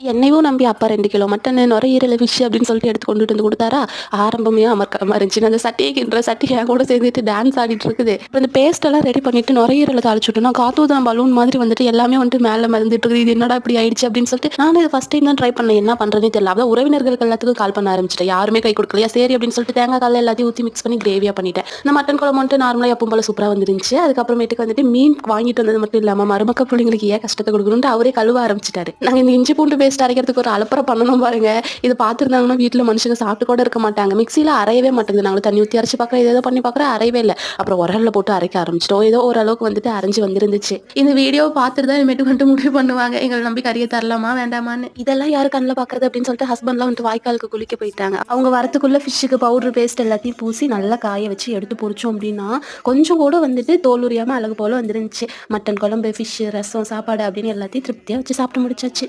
என்னையும் நம்பி அப்பா 2 கிலோ மட்டன், நுரையீரல், ஃபிஷ் அப்படின்னு சொல்லிட்டு எடுத்து கொண்டுட்டு வந்து குடுத்தாரா, ஆரம்பமே அமர்க்கலமா இருந்துச்சு. அந்த சட்டிய கிண்டுற சட்டி என் கூட சேர்ந்துட்டு டான்ஸ் ஆடிட்டு இருக்குது. அப்புறம் இந்த பேஸ்ட் எல்லாம் ரெடி பண்ணிட்டு நுரையீரல தாளிச்சு விட்டோம்னா, காத்தூதுன பலூன் மாதிரி வந்துட்டு எல்லாமே வந்துட்டு மேல மிதந்துட்டு இருக்குது. இது என்னடா இப்படி ஆயிடுச்சு அப்படின்னு சொல்லிட்டு நானும் இது ஃபர்ஸ்ட் டைம் தான் ட்ரை பண்ணேன். என்ன பண்றதுன்னே தெரியல. அதான் உறவினர்களுக்கு எல்லாத்துக்கும் கால் பண்ண ஆரம்பிச்சுட்டேன். யாருமே கை கொடுக்கலையா, சரி அப்படின்னு சொல்லிட்டு தேங்காய் கால்ல எல்லாத்தையும் ஊத்தி மிக்ஸ் பண்ணி கிரேவியா பண்ணிட்டேன். இந்த மட்டன் குழம்பு வந்துட்டு நார்மலா எப்பவும் போல சூப்பரா வந்துருந்துச்சு. அதுக்கப்புறமேட்டுக்கு வந்துட்டு மீன் வாங்கிட்டு வந்தது மட்டும் இல்லாம மருமக்க பிள்ளைங்களுக்கு ஏன் கஷ்டத்தை கொடுக்கணும்னு அவரே கழுவ ஆரம்பிச்சிட்டாரு. நாங்க இந்த இஞ்சி பூண்டு பேஸ்ட் அரைக்கிறதுக்கு ஒரு அலப்பறை பண்ணணும் பாருங்க. இது பார்த்துருந்தாங்கன்னா வீட்டுல மனுஷங்க சாப்பிட்டு கூட இருக்க மாட்டாங்க. மிக்சியில அரையவே மாட்டேங்குது. நாங்களும் தண்ணி ஊத்தி அரைச்சு பார்க்குறோம், ஏதோ பண்ணி பார்க்குறோம், அரையவே இல்லை. அப்புறம் உரல்ல போட்டு அரைக்க ஆரம்பிச்சிட்டோம். ஏதோ ஓரளவுக்கு வந்துட்டு அரைஞ்சு வந்துருந்துச்சு. இந்த வீடியோ பார்த்துட்டு தான் இனிமேட்டு வந்துட்டு முடிவு பண்ணுவாங்க, எங்களை நம்பி கறியை தரலாமா வேண்டாமான்னு. இதெல்லாம் யாரு கண்ணில் பார்க்கறது அப்படின்னு சொல்லிட்டு ஹஸ்பண்ட்லாம் வந்துட்டு வாய்க்காலுக்கு குளிக்க போயிட்டாங்க. அவங்க வரத்துக்குள்ள ஃபிஷ்ஷுக்கு பவுடர் பேஸ்ட் எல்லாத்தையும் பூசி நல்லா காய வச்சு எடுத்து பொரிச்சோம் அப்படின்னா கொஞ்சம் கூட வந்துட்டு தோல் உரியாம அழகு போல வந்துருந்துச்சு. மட்டன் குழம்பு, ஃபிஷ், ரசம், சாப்பாடு அப்படின்னு எல்லாத்தையும் திருப்தியா வச்சு சாப்பிட்டு முடிச்சாச்சு.